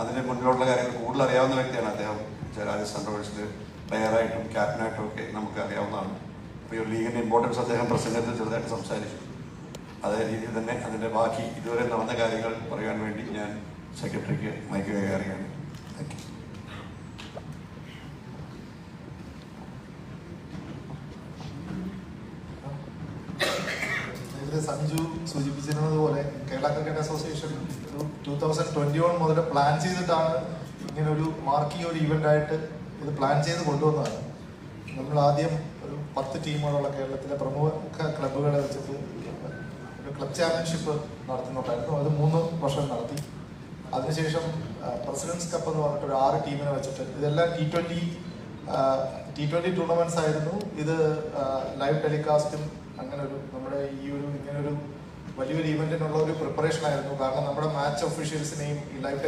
അതിന് മുന്നിലുള്ള കാര്യങ്ങൾ കൂടുതൽ അറിയാവുന്ന വ്യക്തിയാണ് അദ്ദേഹം. രാജസ്ഥാൻ റോയൽസിൽ പ്ലെയറായിട്ടും ക്യാപ്റ്റനായിട്ടും ഒക്കെ നമുക്ക് അറിയാവുന്നതാണ്. അപ്പോൾ ഈ ലീഗിൻ്റെ ഇമ്പോർട്ടൻസ് അദ്ദേഹം പ്രസംഗത്തിൽ ചെറുതായിട്ട് സംസാരിച്ചു. അതേ രീതിയിൽ തന്നെ അതിൻ്റെ ബാക്കി ഇതുവരെ നടന്ന കാര്യങ്ങൾ പറയാൻ വേണ്ടി ഞാൻ സെക്രട്ടറിക്ക് മൈക്ക് കൈകാറിയാണ്. Thank you. സഞ്ജു സൂചിപ്പിച്ചിരുന്നതുപോലെ കേരള ക്രിക്കറ്റ് അസോസിയേഷൻ ഒരു 2021 മുതൽ പ്ലാൻ ചെയ്തിട്ടാണ് ഇങ്ങനെ ഒരു മാർക്കിംഗ് ഒരു ഇവന്റ് ആയിട്ട് ഇത് പ്ലാൻ ചെയ്ത് കൊണ്ടുവന്നതാണ്. നമ്മൾ ആദ്യം ഒരു 10 ടീമുകളുള്ള കേരളത്തിലെ പ്രമുഖ ക്ലബ്ബുകളെ വെച്ചിട്ട് ഒരു ക്ലബ് ചാമ്പ്യൻഷിപ്പ് നടത്തുന്നുണ്ടായിരുന്നു. അത് 3 വർഷം നടത്തി. അതിനുശേഷം പ്രസിഡൻസ് കപ്പ് എന്ന് പറഞ്ഞിട്ട് ഒരു 6 ടീമിനെ വെച്ചിട്ട് ഇതെല്ലാം T20 ടൂർണമെന്റ്സ് ആയിരുന്നു. ഇത് ലൈവ് ടെലികാസ്റ്റും അങ്ങനെ ഒരു നമ്മുടെ ഇങ്ങനൊരു വലിയൊരു ഇവന്റിനുള്ള ഒരു പ്രിപ്പറേഷൻ ആയിരുന്നു. കാരണം നമ്മുടെ മാച്ച് ഒഫീഷ്യൽസിനെയും ഈ ലൈവ്